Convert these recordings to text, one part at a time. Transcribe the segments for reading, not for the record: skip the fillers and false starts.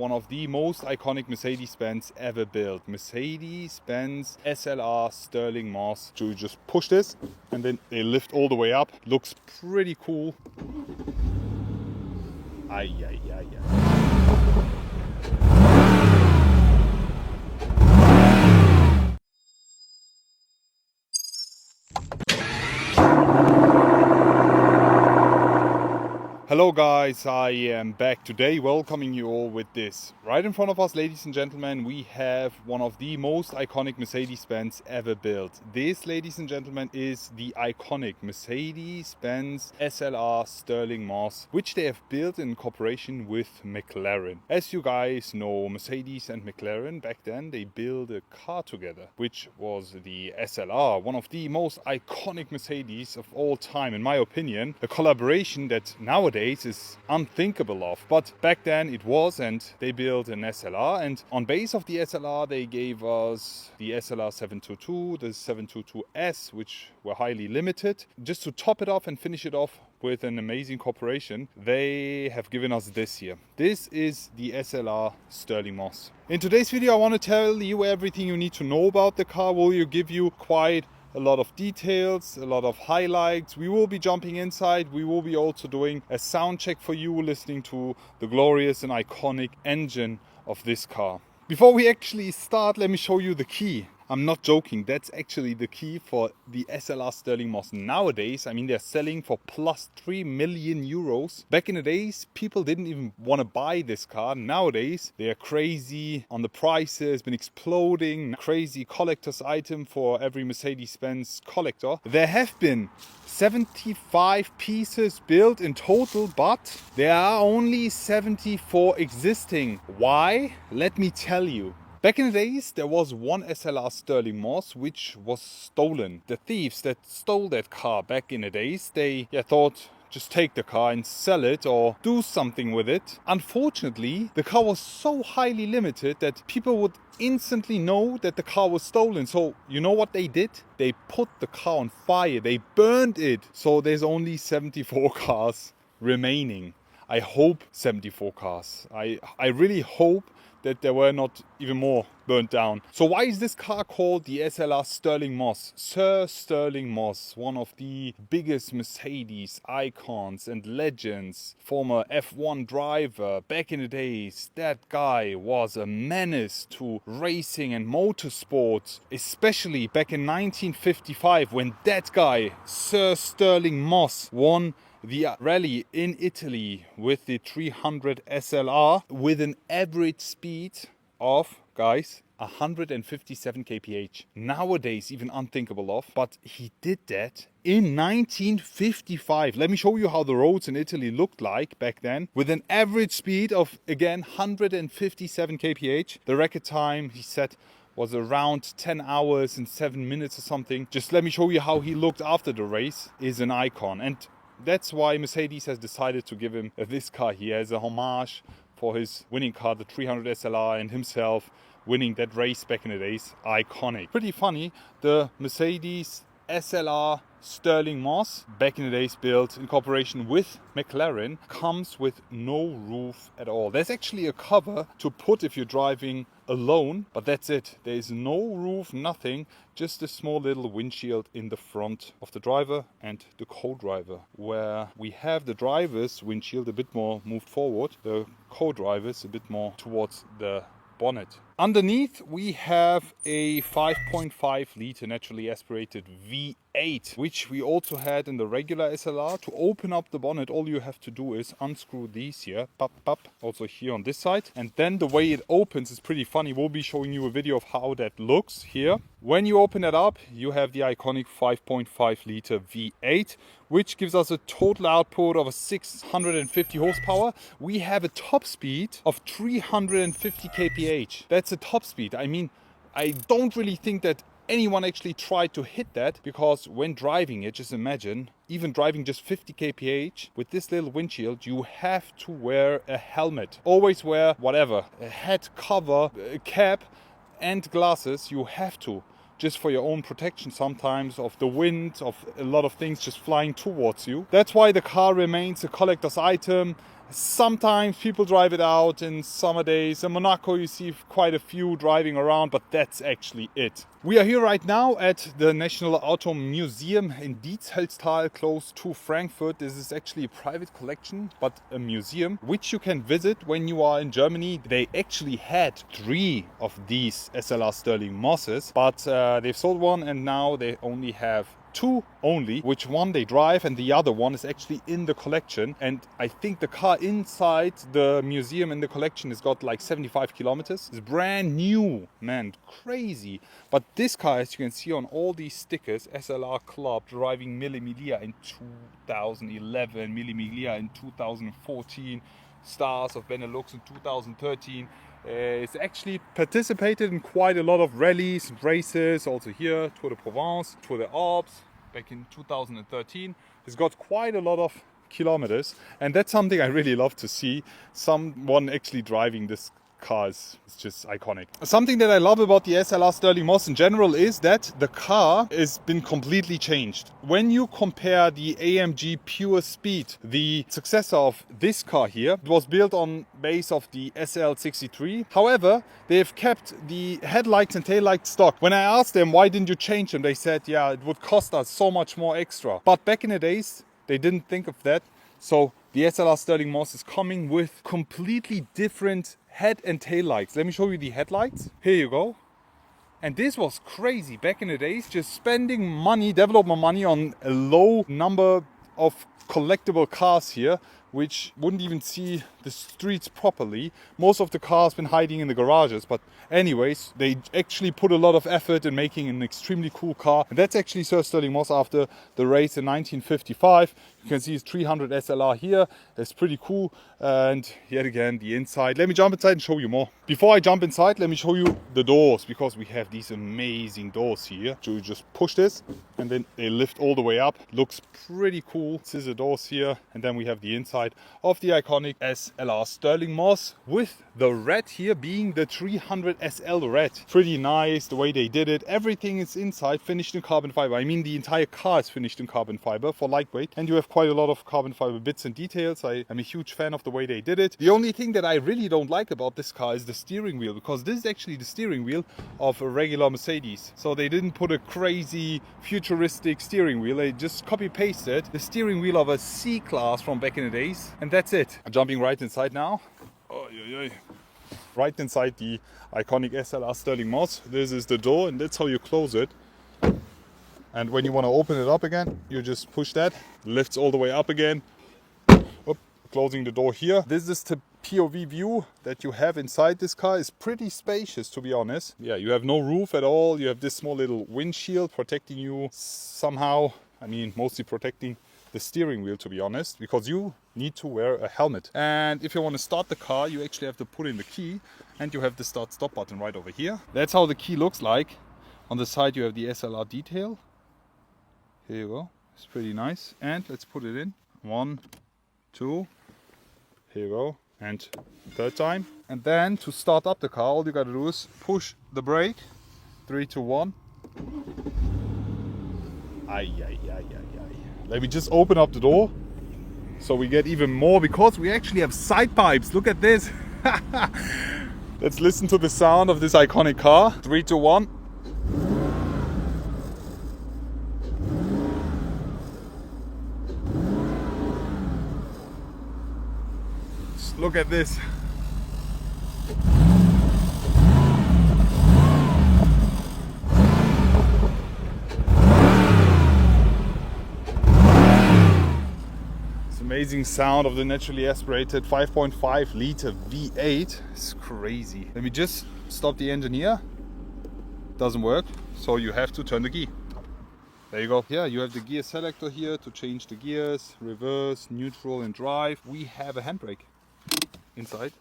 one of the most iconic Mercedes-Benz ever built. Mercedes-Benz SLR Stirling Moss. So you just push this and then they lift all the way up. Looks pretty cool. Ay, ay, ay, ay. Hello guys, I am back today welcoming you all with this. Right in front of us, ladies and gentlemen, we have one of the most iconic Mercedes-Benz ever built. This, ladies and gentlemen, is the iconic Mercedes-Benz SLR Stirling Moss, which they have built in cooperation with McLaren. As you guys know, Mercedes and McLaren, back then, they built a car together, which was the SLR, one of the most iconic Mercedes of all time, in my opinion. A collaboration that nowadays is unthinkable of, but back then it was, and they built an SLR, and on base of the SLR they gave us the SLR 722, the 722S, which were highly limited. Just to top it off and finish it off with an amazing cooperation, they have given us this here. This is the SLR Stirling Moss. In today's video I want to tell you everything you need to know about the car. Will give you quite a lot of details, a lot of highlights. We will be jumping inside. We will be also doing a sound check for you, listening to the glorious and iconic engine of this car. Before we actually start, let me show you the key. I'm not joking, that's actually the key for the SLR Stirling Moss nowadays. I mean, they're selling for plus 3 million euros. Back in the days, people didn't even want to buy this car. Nowadays, they are crazy on the prices, been exploding. Crazy collector's item for every Mercedes-Benz collector. There have been 75 pieces built in total, but there are only 74 existing. Why? Let me tell you. Back in the days, there was one SLR Stirling Moss which was stolen. The thieves that stole that car back in the days, they thought, just take the car and sell it or do something with it. Unfortunately, the car was so highly limited that people would instantly know that the car was stolen. So you know what they did? They put the car on fire. They burned it. So there's only 74 cars remaining. I hope 74 cars. I really hope that there were not even more burnt down. So why is this car called the SLR Stirling Moss? Sir Stirling Moss, one of the biggest Mercedes icons and legends, former F1 driver. Back in the days, that guy was a menace to racing and motorsports, especially back in 1955 when that guy, Sir Stirling Moss, won the rally in Italy with the 300 SLR with an average speed of, guys, 157 kph. Nowadays, even unthinkable of, but he did that in 1955. Let me show you how the roads in Italy looked like back then. With an average speed of, again, 157 kph. The record time, he said, was around 10 hours and 7 minutes or something. Just let me show you how he looked after the race. Is an icon. And that's why Mercedes has decided to give him this car here as a homage for his winning car, the 300 SLR, and himself winning that race back in the days. Iconic. Pretty funny, the Mercedes SLR Stirling Moss, back in the days built in cooperation with McLaren, comes with no roof at all. There's actually a cover to put if you're driving alone, but that's it. There is no roof, nothing, just a small little windshield in the front of the driver and the co-driver, where we have the driver's windshield a bit more moved forward, the co-driver's a bit more towards the bonnet. Underneath we have a 5.5 liter naturally aspirated V8, which we also had in the regular SLR. To open up the bonnet, all you have to do is unscrew these here, pop, pop, also here on this side, and then the way it opens is pretty funny. We'll be showing you a video of how that looks here. When you open it up, you have the iconic 5.5 liter V8, which gives us a total output of 650 horsepower. We have a top speed of 350 kph. That's a top speed. I mean, I don't really think that anyone actually tried to hit that, because when driving it, just imagine, even driving just 50 kph with this little windshield, you have to wear a helmet. Always wear whatever, a head cover, a cap and glasses. You have to, just for your own protection sometimes of the wind, of a lot of things just flying towards you. That's why the car remains a collector's item. Sometimes people drive it out in summer days. In Monaco you see quite a few driving around, but that's actually it. We are here right now at the National Auto Museum in Dietzeltal, close to Frankfurt. This is actually a private collection, but a museum which you can visit when you are in Germany. They actually had 3 of these sLR Stirling Mosses, but they've sold one and now they only have 2 only, which one they drive and the other one is actually in the collection. And I think the car inside the museum in the collection has got like 75 kilometers. It's brand new, man, crazy. But this car, as you can see on all these stickers, sLR Club, driving Mille Miglia in 2011, Mille Miglia in 2014, Stars of Benelux in 2013. It's actually participated in quite a lot of rallies and races, also here, Tour de Provence, Tour de Alps, back in 2013. It's got quite a lot of kilometers, and that's something I really love to see. Someone actually driving this car is just iconic. Something that I love about the sLR Stirling Moss in general is that the car has been completely changed. When you compare the AMG Pure Speed, the successor of this car here, it was built on base of the SL63. However, they've kept the headlights and taillights stock. When I asked them why didn't you change them, they said, yeah, it would cost us so much more extra. But back in the days, they didn't think of that. So the sLR Stirling Moss is coming with completely different head and tail lights. Let me show you the headlights. Here you go. And this was crazy back in the days, just spending money, development money on a low number of collectible cars here, which wouldn't even see the streets properly. Most of the cars been hiding in the garages, but anyways, they actually put a lot of effort in making an extremely cool car. And that's actually Sir Stirling Moss after the race in 1955. You can see his 300 sLR here. It's pretty cool. And yet again, the inside. Let me jump inside and show you more. Before I jump inside, let me show you the doors, because we have these amazing doors here. So you just push this and then they lift all the way up. Looks pretty cool. Scissor doors here. And then we have the inside of the iconic sLR Stirling Moss, with the red here being the 300 SL red. Pretty nice the way they did it. Everything is inside finished in carbon fiber. I mean, the entire car is finished in carbon fiber for lightweight, and you have quite a lot of carbon fiber bits and details. I am a huge fan of the way they did it. The only thing that I really don't like about this car is the steering wheel, because this is actually the steering wheel of a regular Mercedes. So they didn't put a crazy futuristic steering wheel. They just copy pasted the steering wheel of a C-Class from back in the days, and that's it. I'm jumping right inside now. Oh, yeah, yeah. Right inside the iconic sLR Stirling Moss. This is the door, and that's how you close it. And when you want to open it up again, you just push that, lifts all the way up again. Oop, closing the door here. This is the POV view that you have inside this car. Is pretty spacious, to be honest. Yeah, you have no roof at all. You have this small little windshield protecting you somehow. I mean, mostly protecting the steering wheel, to be honest, because you need to wear a helmet. And if you want to start the car, you actually have to put in the key, and you have the start stop button right over here. That's how the key looks like. On the side you have the sLR detail. Here you go. It's pretty nice. And let's put it in. 1, 2. Here you go. And third time. And then to start up the car, all you gotta do is push the brake. 3, 2, 1. Ay, ay, ay, ay, ay. Let me just open up the door so we get even more, because we actually have side pipes. Look at this. Let's listen to the sound of this iconic car. 3, 2, 1. Just look at this. Amazing sound of the naturally aspirated 5.5 liter V8. It's crazy. Let me just stop the engine here. Doesn't work, so you have to turn the key. There you go. Yeah, you have the gear selector here to change the gears, reverse, neutral and drive. We have a handbrake inside.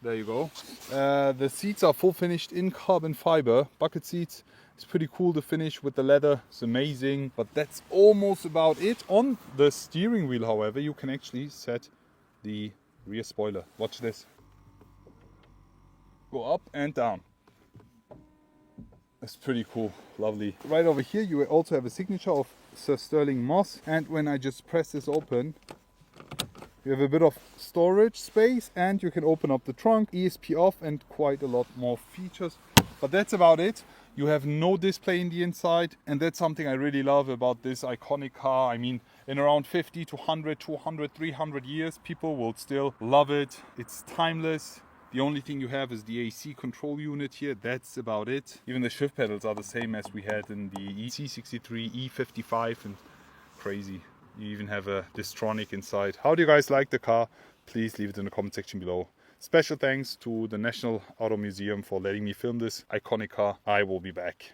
There you go. The seats are full finished in carbon fiber, bucket seats. It's pretty cool to finish with the leather. It's amazing, but that's almost about it. On the steering wheel, however, you can actually set the rear spoiler. Watch this. Go up and down. It's pretty cool, lovely. Right over here you also have a signature of Sir Stirling moss. And when I just press this open, you have a bit of storage space, and you can open up the trunk, ESP off, and quite a lot more features. But that's about it. You have no display in the inside, and that's something I really love about this iconic car. I mean, in around 50 to 100, 200, 300 years, people will still love it. It's timeless. The only thing you have is the AC control unit here. That's about it. Even the shift pedals are the same as we had in the C63, E55, and crazy. You even have a Distronic inside. How do you guys like the car? Please leave it in the comment section below. Special thanks to the National Auto Museum for letting me film this iconic car. I will be back.